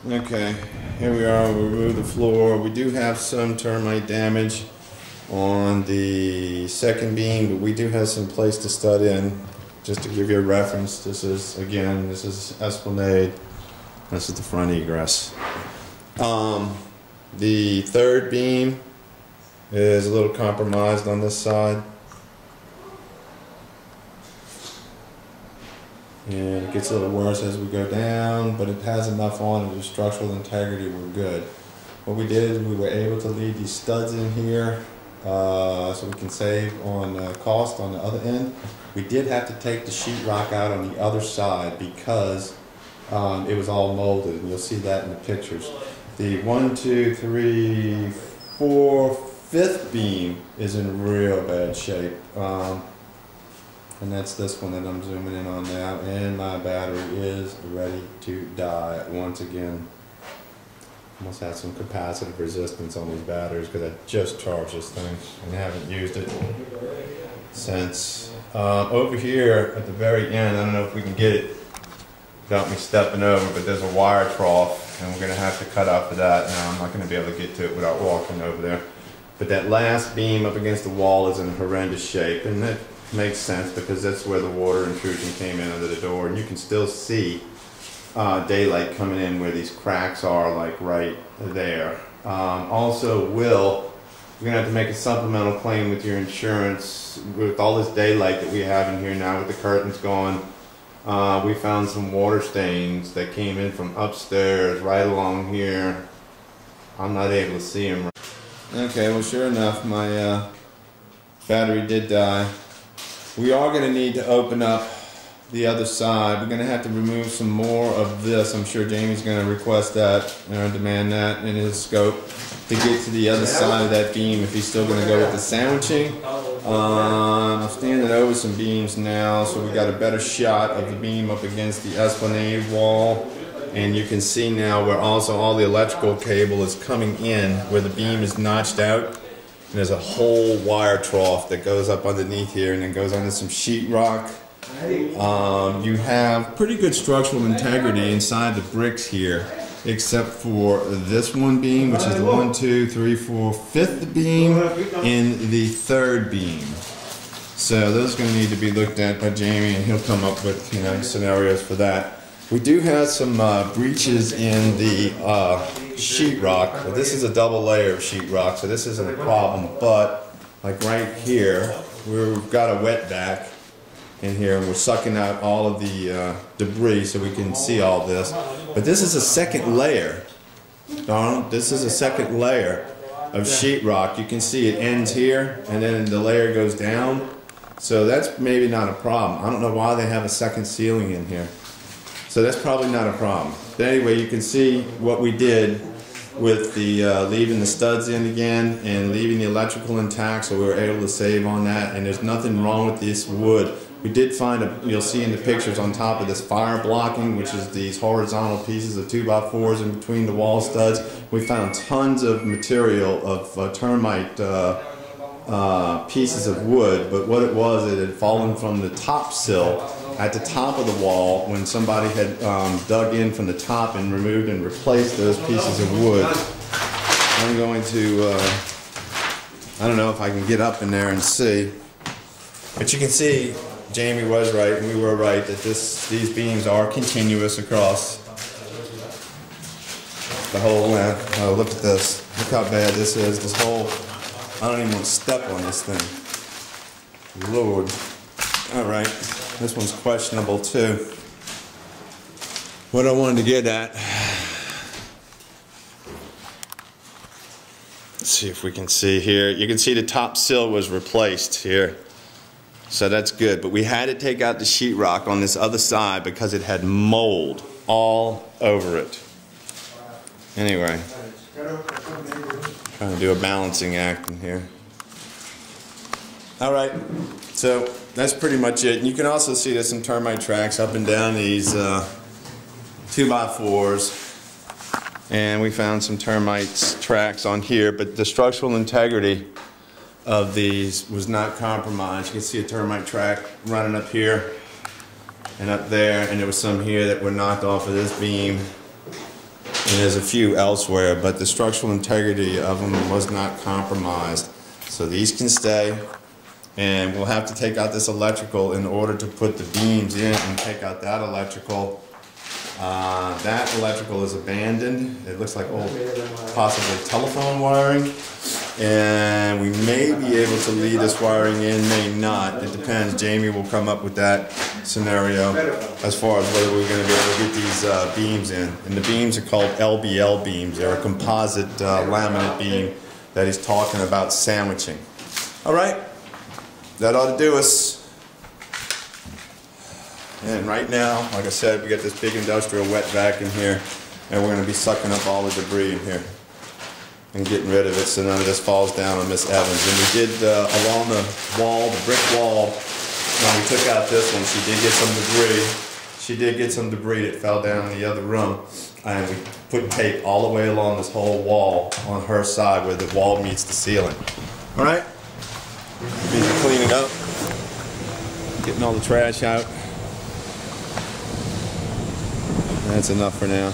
Okay, here we are. We remove the floor. We do have some termite damage on the second beam, but we do have some place to stud in. Just to give you a reference, this is Esplanade. This is the front egress. The third beam is a little compromised on this side. And it gets a little worse as we go down, but it has enough on it. The structural integrity, we're good. What we did is we were able to leave these studs in here so we can save on cost on the other end. We did have to take the sheetrock out on the other side because it was all molded, and you'll see that in the pictures. The 1, 2, 3, 4, 5th beam is in real bad shape. And that's this one that I'm zooming in on now, and my battery is ready to die once again. Must have some capacitive resistance on these batteries because I just charged this thing and haven't used it since. Over here at the very end, I don't know if we can get it without me stepping over, but there's a wire trough and we're going to have to cut out for that. Now I'm not going to be able to get to it without walking over there. But that last beam up against the wall is in horrendous shape, and that makes sense because that's where the water intrusion came in under the door, and you can still see daylight coming in where these cracks are, like right there. Also, we're gonna have to make a supplemental claim with your insurance with all this daylight that we have in here now with the curtains gone. We found some water stains that came in from upstairs right along here. I'm not able to see them. Okay, well, sure enough, my battery did die. We are going to need to open up the other side. We're going to have to remove some more of this. I'm sure Jamie's going to request that or demand that in his scope to get to the other side of that beam if he's still going to go with the sandwiching. I'm standing over some beams now, so we got a better shot of the beam up against the Esplanade wall. And you can see now where also all the electrical cable is coming in, where the beam is notched out. And there's a whole wire trough that goes up underneath here and then goes under some sheetrock. You have pretty good structural integrity inside the bricks here, except for this one beam, which is the 1, 2, 3, 4, 5th beam, and the 3rd beam. So those are going to need to be looked at by Jamie, and he'll come up with scenarios for that. We do have some breaches in the sheetrock. This is a double layer of sheetrock, so this isn't a problem. But like right here, we've got a wetback in here, and we're sucking out all of the debris so we can see all this. But this is a second layer, Donald. This is a second layer of sheetrock. You can see it ends here, and then the layer goes down. So that's maybe not a problem. I don't know why they have a second ceiling in here. So that's probably not a problem. But anyway, you can see what we did with the leaving the studs in again and leaving the electrical intact, so we were able to save on that. And there's nothing wrong with this wood. We did find you'll see in the pictures on top of this fire blocking, which is these horizontal pieces of 2x4s in between the wall studs. We found tons of material of termite pieces of wood, but what it had fallen from the top sill at the top of the wall when somebody had dug in from the top and removed and replaced those pieces of wood. I'm going to, I don't know if I can get up in there and see, but you can see Jamie was right and we were right that these beams are continuous across the whole length. Oh, look at this. Look how bad this is. This whole, I don't even want to step on this thing. Lord. Alright. This one's questionable too. What I wanted to get at, let's see if we can see here. You can see the top sill was replaced here. So that's good. But we had to take out the sheetrock on this other side because it had mold all over it. Anyway, trying to do a balancing act in here. Alright, so that's pretty much it. And you can also see there's some termite tracks up and down these 2x4s. And we found some termite tracks on here, but the structural integrity of these was not compromised. You can see a termite track running up here and up there, and there was some here that were knocked off of this beam. And there's a few elsewhere, but the structural integrity of them was not compromised. So these can stay, and we'll have to take out this electrical in order to put the beams in and take out that electrical. That electrical is abandoned. It looks like old, possibly telephone wiring. And we may be able to leave this wiring in, may not. It depends. Jamie will come up with that scenario as far as whether we're going to be able to get these beams in. And the beams are called LBL beams. They're a composite laminate beam that he's talking about sandwiching. All right, that ought to do us. And right now, like I said, we got this big industrial wet vac in here, and we're going to be sucking up all the debris in here and getting rid of it so none of this falls down on Miss Evans. And we did along the wall, the brick wall, when we took out this one, she did get some debris. She did get some debris that fell down in the other room, and we put tape all the way along this whole wall on her side where the wall meets the ceiling. All right, busy cleaning up, getting all the trash out. That's enough for now.